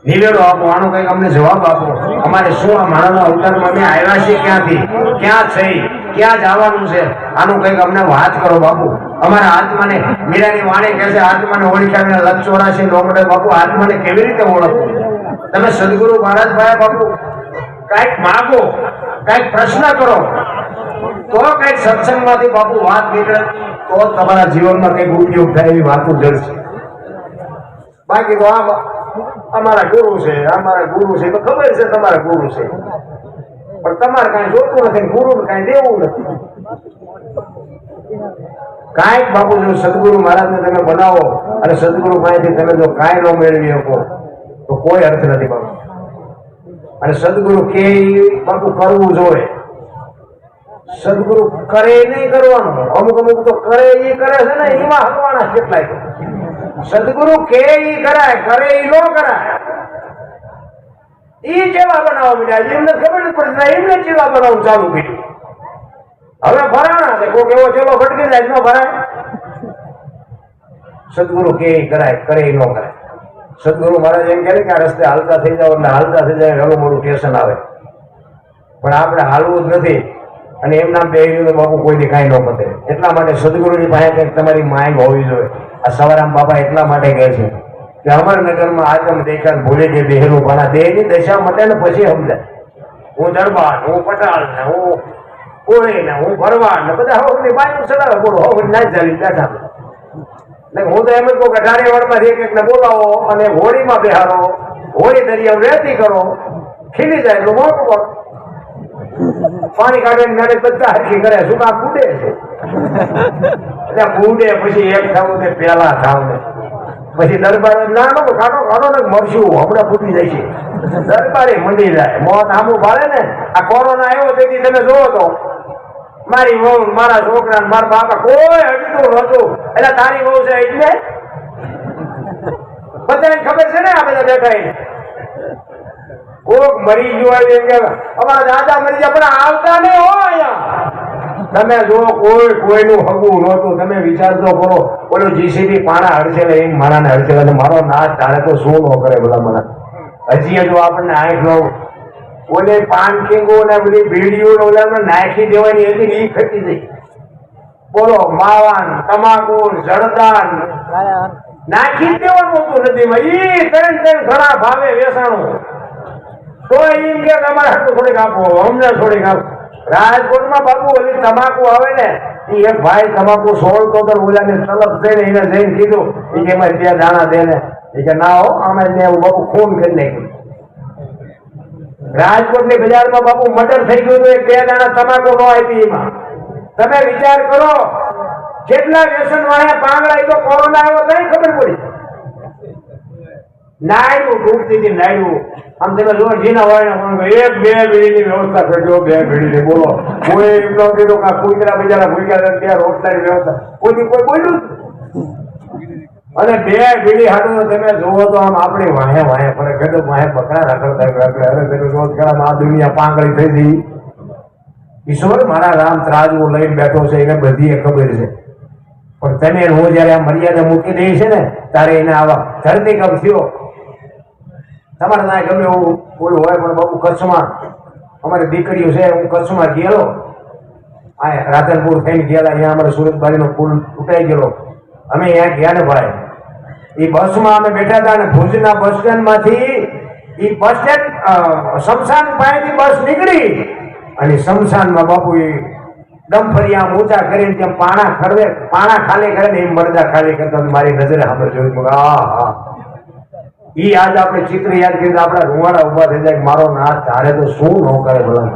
નિવેડો આપો, આનો કઈક અમને જવાબ આપો. અમારે શું આ માણસના અવતારમાં અમે આવ્યા છીએ, ક્યાંથી ક્યાં થઈ, ક્યાં જવાનું છે, આનું કઈક અમને વાત કરો બાપુ. અમારા આત્માને મીરાની વાણી કહે છે આત્માને ઓળખ્યા લક્ષોરા છે લોમડે બાપુ. આત્માને કેવી રીતે ઓળખવું? તમે સદગુરુ મહારાજ ભાઈ બાપુ કઈક માગો, કઈક પ્રશ્ન કરો તો કઈક સત્સંગમાંથી બાપુ વાત નીકળે તો તમારા જીવનમાં કઈક ઉપયોગ થાય એવી વાતો જડશે. બાકી તો અમારા ગુરુ છે, અમારા ગુરુ છે તો ખબર છે તમારા ગુરુ છે, પણ તમારે કઈ જોતું નથી, ગુરુ ને કઈ દેવું નથી. કાંઈક બાપુ જો સદગુરુ મહારાજને તમે બનાવો અને સદગુરુ પાસેથી તમે જો કાંઈ ન મેળવી શકો તો કોઈ અર્થ નથી બાપુ. અને સદગુરુ કે બાપુ કરવું જોઈએ. સદગુરુ કરે નહીં કરવાનું, અમુક તો કરે એ કરે છે ને એમાં હલવાના કેટલાય. સદગુરુ કે ઈ કરાય, કરે ઈ નો કરાય. ઈ જેવા બનાવવા મીડ્યા, એમને ખબર નથી પડતી એમને જેવા બનાવવું ચાલુ કર્યું. હવે ભરાણા છે, કોઈક એવો ચેલો ભટકી જાય ન ભરાય. સદગુરુ કે ઈ કરાય, કરે ઈ નો કરાય. સદગુરુ મહારાજ એમ કહે કે આ રસ્તે હાલતા થઈ જાવ એટલે હાલતા થઈ જાય ઘણું મોટું ટેન્શન આવે, પણ આપણે હાલવું જ નથી. અને એમ નામ બે ગયું તો બાપુ કોઈથી કાંઈ ન પતે. એટલા માટે સદગુરુની પાસે કંઈક તમારી માંગ હોવી જોઈએ. આ સવારામ બાપા એટલા માટે કહે છે કે અમરનગરમાં આતમ દેખાન ભૂલી ગઈ દેહનું ભાણા. દેહની દશા મટે ને પછી સમજાય. હું દરબાર, હું પટાલ ને હું કોળી ને હું ભરવાડ ને બધા હવે બાજુ ચલાવે બોલો હવે ના ચાલી બેઠા. હું તો એમ જ કહું કે ઢારેવાડમાં એક ને બોલાવો અને હોળીમાં બેહારો, હોળી દરિયા વેતી કરો, ખીલી જાય એટલું મોટું કરો. પાણી કાઢીને મેળે બધા હરખી કરે, શું કામ બુડે છે એટલે બુડે પછી એક થાવ ને પેલા થાવ ને પછી દરબાર ના નો કાઢો કાઢો ને મરશું હમણાં ફૂટી જાય છે. દરબારે મંડી જાય, મોત આમું ભાળે ને. આ કોરોના આવ્યો તેથી તમે જોવો તો મારી વહુ મારા છોકરા મારા બાપા કોઈ હટતું નતું. એટલે તારી વહુ છે એટલે બધાને ખબર છે ને આ બધા બેઠા. કોક મરી ગયો એમ કે અમારા દાદા મરી ગયા, પણ આવતા નહીં હો અહીંયા. તમે જો કોઈનું હગું નહોતું. તમે વિચાર તો કરો, ઓલો જીસીબી પાણા હડસેલે એમ મારાને હડસેલે મારો નાચ તારે તો શું ન કરે બધા મને. હજી જો આપણને આંખ નો ઓલે પાન કિંગો ને બધી ભીડીઓ ઓલા નાખી દેવાની હતી એ ખટી જઈ. બોલો માવાન તમાકુ જળદાન નાખી દેવાનું હતું નદીમાં. ઈ ત્રણ ઘણા ભાવે વેસાણું તો એમ કે તમારે હાટું થોડીક આપો, અમને થોડીક આપો. રાજકોટમાં બાપુ ઓલી તમાકુ આવે ને એ એક ભાઈ તમાકુ 16 તો ઓલાને તલબ થઈને એને જઈને કીધું એ કે એમાં 2 દાણા દે ને. એ કે ના હો અમે બાપુ ખૂન કરી નાખ્યું. રાજકોટની બજારમાં બાપુ મર્ડર થઈ ગયું તો 2 દાણા તમાકુ નો આપી. એમાં તમે વિચાર કરો કેટલા વ્યસન વાળા પાંગડા. તો કોરોના આવ્યો કઈ ખબર પડી. નાયડું ડૂબતી હતી નાયડું. આમ તમે જો જીના હોય એક બે બીડીની વ્યવસ્થા કરજો, 2 બીડીની. બોલો કોઈ એમ ન કીધું કે કુતરા બજારા ભૂખ્યા ત્યાં રોટલાની વ્યવસ્થા કોઈ બોલ્યું. અને બે બીડી હાડું તમે જોવો તો આમ આપણી વાહે વાહે પડે કદમ વાહે બકરા રખડતા અરે તમે જો આ દુનિયા પાંગળી થઈ ગઈ. ઈશ્વર મારા રામ ત્રાજવો લઈને બેઠો છે એને બધી ખબર છે, પણ તમે હું જયારે આ મર્યાદા મૂકી દઈ છે ને ત્યારે એને આવા ધરતીકંપ થયો. તમારે ના ગમે એવું ઓલું હોય પણ બાપુ કચ્છમાં અમારી દીકરીઓ છે, હું કચ્છમાં ગયેલો, આ રાધનપુર થઈને ગયેલા, અહીંયા અમારે સુરતબારીનો પુલ તૂટાઈ ગયેલો. અમે અહીંયા ગયા ને ભાઈ, એ બસમાં અમે બેઠા હતા અને ભુજના બસ સ્ટેન્ડ માંથી એ બસ સ્ટેન્ડ શમશાન પાસેથી બસ નીકળી અને શમશાનમાં બાપુ એ ડમફરિયા ઊંચા કરીને ત્યાં પાણા ખાલી કરે ને એ મરદા ખાલી કરતા મારી નજરે સામે જોયું. હા ઈ આજ આપણે ચિત્ર યાદ કરી આપણા રૂવાડા ઉભા થઈ જાય મારો નાથ ધારે તો શું ન કરે ભલા.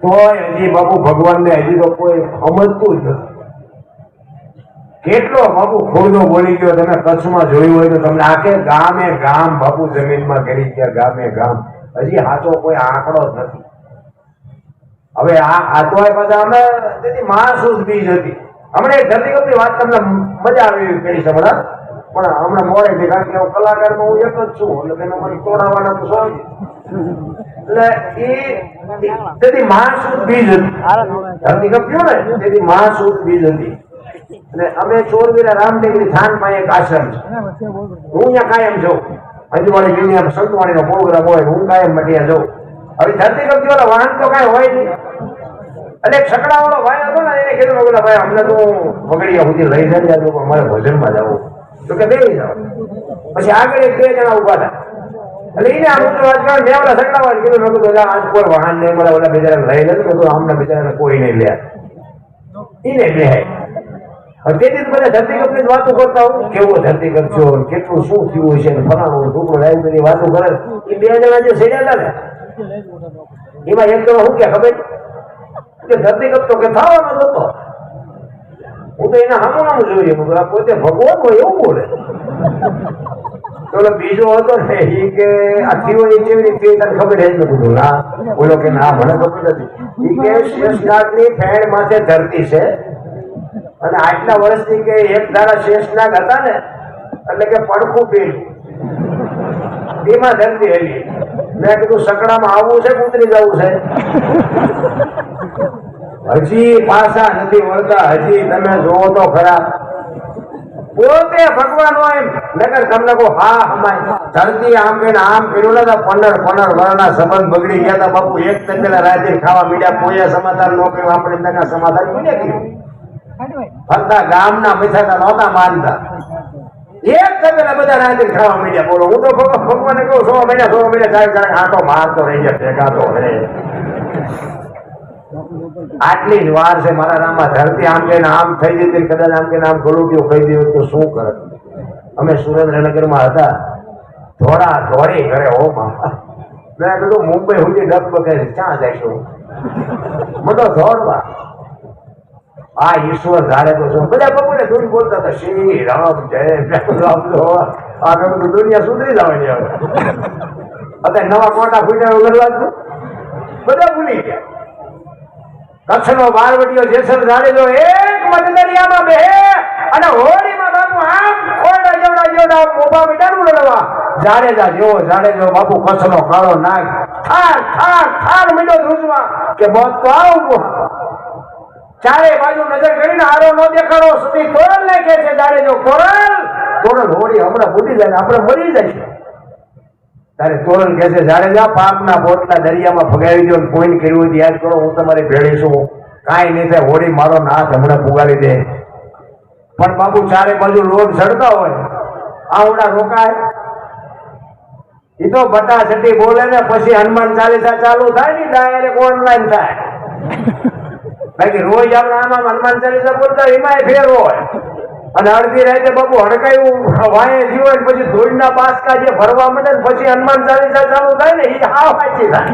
તોય હજી બાપુ ભગવાનને હજી તો કોઈ સમજતું જ નથી. કેટલો બાપુ ખોડો બોલી ગયો. તમે કચ્છમાં જોયું હોય તો તમને આખે ગામે ગામ બાપુ જમીનમાં કરી ગયા, ગામે ગામ. હજી સાચો કોઈ આંકડો જ નથી. હવે આ તો પાછા અમે મહાસુદ બીજ હતી હમણાં ધરતીકંપની વાત તમને મજા આવી કરી છે હમણાં, પણ હમણાં મોડે થી કારણ કે કલાકારમાં હું એક જ છું એટલે તેને મને તોડાવવાના તો સૌ એટલે એ મહાસુદ બીજ હતી. ધરતીકંપ થયો ને તેથી મહાસુદ બીજ હતી. અને અમે ચોરવીરા રામટેકરી થાનમાં એક આશ્રમ છે, હું અહીંયા કાયમ જાઉં. અંજવાળી બીજી સંતવાણીનો પ્રોગ્રામ હોય હું કાયમ મટીયા જાઉં. હવે ધરતીકંપ થયો વાહન તો કઈ હોય નહીં એટલે છકડા વાળો ભાઈ હતો ને એને કીધું બોલા ભાઈ અમને તો પગડિયા સુધી લઈ જાય તો અમારે ભોજનમાં જવું તો કે બે જાવ. પછી આગળ એક બે જણા ઉભા હતા એટલે એને આમ ઊંચો વાત કર્યો. મેં ઓલા છકડા વાળા કીધું મેં કીધું આજ કોઈ વાહન નહીં મળે, ઓલા બિચારા લઈ લેતું મેં અમને બિચારાને કોઈ નહીં લે એને લે. તેથી બધા ધરતીકંપની જ વાતો કરતા હોય કેવો ધરતીકંપ થયો કેટલું શું થયું છે ફલાણું ટુકડું લાવી બધી વાતો કરે. એ બે જણા જે સેડ્યા હતા ને એમાં એક જણો શું કે ખબર કે ધરતીકંપ તો કે થવાનો જ હતો. હું તો એના સામું જોઈએ પોતે ભગવાન હોય એવું બોલે. તો બીજો હતો ને એ કે આ થયો એ કેવી રીતે તને ખબર જ નથી. ના બોલો કે ના મને ખબર નથી. એ કે શેષનાગની ફેણ માથે ધરતી છે અને આટલા વર્ષથી કે એક ધારા શેષનાગ હતા ને એટલે કે પડખું પેલું એમાં ધરતી હેલી. મેં કીધું સકડામાં આવવું છે ઉતરી જવું છે. હજી પાછા નથી વળતા. હજી તમે જોવો તો ખરા પોતે ભગવાન હોય નગર તમને કહો હા હમાય ધરતી આમ કે આમ કર્યું ને 15 વર્ષના સંબંધ બગડી ગયા હતા બાપુ. એક તપેલા રાતે ખાવા મીડ્યા કોઈ સમાધાન ન કર્યું આપણે તેના સમાધાન મીડ્યા કર્યું. ફરતા ગામના બેઠા નહોતા માનતા એક તપેલા બધા રાતે ખાવા મીડ્યા. બોલો હું તો ભગવાનને કહું 100 મહિના ચાર આટો મારતો રહી જાય ભેગાતો રહે. આટલી જ વાર છે મારા નામમાં. ધરતી આમ કે આમ થઈ જતી કદાચ આમ કે આમ ગોલુટીઓ કહી દે તો શું કરે. અમે સુરેન્દ્રનગરમાં હતા ધોળા ધોળી કરે હો માં. મેં કીધું મુંબઈ સુધી ડબ બગાડી ક્યાં જઈશું બધો ધોળવા. આ ઈશ્વર ધારે તો શું બધા બપોરે થોડી બોલતા હતા શ્રી રામ જય રામ. આ બધું દુનિયા સુધરી જવાની હવે. અત્યારે નવા કોટા ફૂટ્યા વગર બધા ભૂલી ગયા. કચ્છનો બારવટીયો જેસર જાડેજો એક મધદરિયામાં બેહે અને હોળીમાં બાપુ આમ ખોરડા જેવડા મોભા મીઠાનું લડવા. જાડેજા જેવો જાડેજો બાપુ કચ્છનો કાળો નાગ થાર થાર થાર મીઠો ધ્રુજવા કે બસ તો આવું. ચારે બાજુ નજર કરીને હારો ન દેખાડો સુધી તોરલ નાખે છે જાડેજો. તોરલ હોળી હમણાં ફૂટી જાય આપણે મરી જાય. તારે તોરણ કે છે જાડેજા પાકના બોટલા દરિયામાં ફગાવી દો પોઈન્ટ કર્યું હોય યાદ કરો હું તમારી ભેળી છું કાંઈ નહીં થાય હોળી મારો નાથ હમણાં પુગાડી દે. પણ બાપુ ચારે બાજુ લોટ ચડતા હોય આવડા રોકાય. એ તો બટા છટી બોલે ને પછી હનુમાન ચાલીસા ચાલુ થાય ને ડાયરેક્ટ ઓનલાઈન થાય. બાકી રોજ આપણે આમાં હનુમાન ચાલીસા બોલતા એમાં ફેર હોય અને અડધી રાતે બાપુ હડકાયું વાય જીવન પછી ધૂળના પાસકા જે ભરવા માંડે ને પછી હનુમાન ચાલીસા ચાલુ થાય ને એ હાવ સાચી થાય.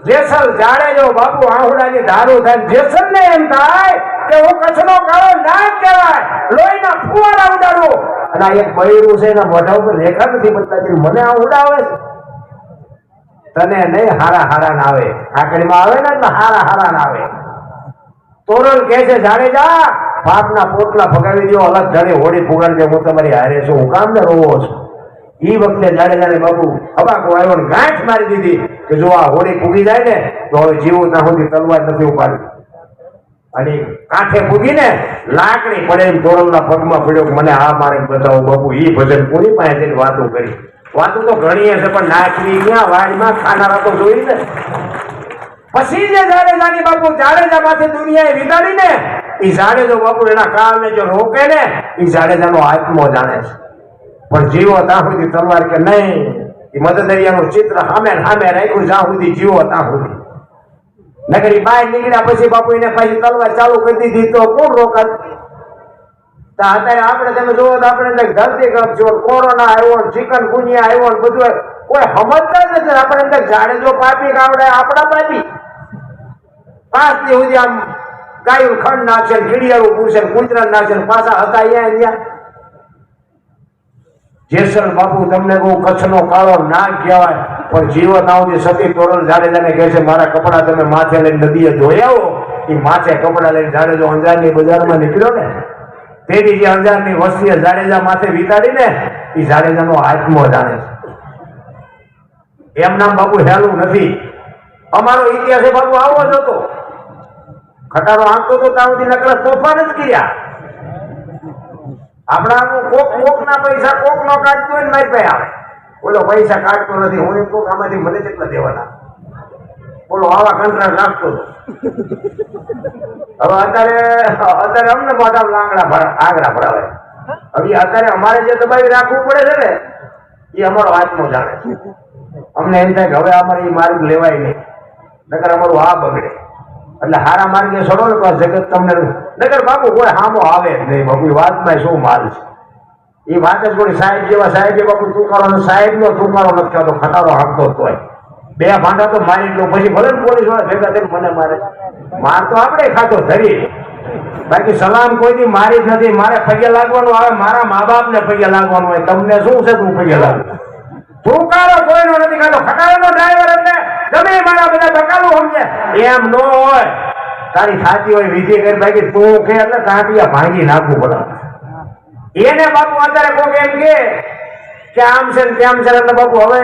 જેસલ જાડેજો બાપુ આહુડાની ધારું થાય. જેસલ ને એમ થાય કે હું કચ્છનો કાળો નાગ કહેવાય લોહીના ફુવારા ઉડાડું. અને આ એક બૈરું છે એના મોઢા ઉપર રેખા નથી બદલાતી. મને આ ઉડાવે તને નહીં હારા હારા ના આવે. આકડીમાં આવે ને હારા હારા ના આવે. તોરલ કે છે જાડેજા પાપના પોટલા ભગાવી દો, અલગ ઘરે હોળી ફુગાડી દે, હું તમારી હારે છું, હું કામ ને રોવો છું. એ વખતે જાડેજાને બાપુ અબાકો આવ્યો ને ગાંઠ મારી દીધી કે જો આ હોળી ફૂગી જાય ને તો હવે જીવું ત્યાં સુધી તલવાર નથી ઉપાડવી. અને કાંઠે ફૂગીને લાકડી પડે એમ તોરણના પગમાં પડ્યો કે મને આ મારે બતાવો બાપુ. એ ભજન કોની પાસે જઈને વાતો કરી, વાતો તો ઘણી હશે પણ નાચવી ક્યાં, વાડીમાં ખાનારા તો જોઈ ને. પછી જે જાડેજાની બાપુ જાડેજા માંથી દુનિયાએ વિગાડી ને, એ જાડેજો બાપુ એના કાળને જો રોકે ને, એ જાડેજાનો આત્મો જાણે છે. પણ જીવો ત્યાં સુધી તલવાર કે નહીં, એ મદદરિયાનું ચિત્ર સામે સામે રાખ્યું જ્યાં સુધી જીવો ત્યાં સુધી. નગરી બહાર નીકળ્યા પછી બાપુ એને પાછી તલવાર ચાલુ કરી દીધી તો કોણ રોકત? અત્યારે આપણે તમે જોવો તો આપણે ધરતીકંપ જો કોરોના આવ્યો, ચિકન ગુનિયા આવ્યો, બધું કોઈ સમજતા જ નથી. આપણે અંદર જાડેજો પાપી આવડે આપણા પાપી 5 દી સુધી આમ ગાયું ખંડ નાખશે, કીડિયાળું પૂરશે, કૂતરા નાખશે, પાછા હતા અહીંયા. જેસલ બાપુ તમને બહુ કચ્છનો કાળો નાગ કહેવાય, પણ જીવત આવતી સતી તોરલ જાડેજાને કહે છે મારા કપડા તમે માથે લઈને નદીએ ધોઈ આવો. એ માથે કપડા લઈને જાડેજો અંજારની બજારમાં નીકળ્યો ને, તેની જે અંજારની વસ્તીએ જાડેજા માથે વિતાડી ને, એ જાડેજાનો આત્મો જાણે છે. એમ નામ બાપુ હેલું નથી. અમારો ઇતિહાસ બાપુ આવો જ હતો. ખટારો આંકતો તો ત્યાં સુધી નકરા તોફાન જ કર્યા. આપણા કોક ના પૈસા કોક નો કાઢતો હોય ને મારી પાસે આવે, બોલો પૈસા કાઢતો નથી, હું એમ કોક આમાંથી મને કેટલા દેવાના, બોલો આવા કંટ્રાક્ટ નાખતો હતો. હવે અત્યારે અમને બધા લાંગડા આંગળા ભરાવે. હવે અત્યારે અમારે જે દબાવી રાખવું પડે છે ને, એ અમારો આત્મો જાણે છે. અમને એમ થાય કે હવે અમારે એ માર્ગ લેવાય નહીં, નકર અમારું આ બગડે. એટલે હારા માર્ગે સડો ને તો આ જગત તમને નગર બાપુ કોઈ હામો આવે જ નહીં. બાપુ વાતમાં શું માલ છે, એ વાત જ કોઈ સાહેબ જેવા સાહેબ બાપુ તુકારો સાહેબ નો તુકારો નથી થતો, ખટારો હાંકતો હોય. 2 ભાંડા તો મારી લો, પછી ભલે પોલીસ વાળા ભેગા થઈને મને મારે, માર તો આપણે ખાતો ધરી. બાકી સલામ કોઈ દી મારી જ નથી. મારે પગે લાગવાનું આવે, મારા મા બાપ ને પગે લાગવાનું હોય. તમને શું છે તું પગે લાગુ? તુકારો કોઈનો નથી ખાતો. ખટારાનો ડ્રાઈવર એટલે ગમે મારા બધા બકાલું સમજે એમ ન હોય. તારી થાતી હોય વિધિ કરી, બાકી તું કે એટલે કાંટિયા ભાંગી નાખવું પડે. એને બાપુ અત્યારે કોક એમ કે આમ છે ને તેમ છે એટલે બાપુ હવે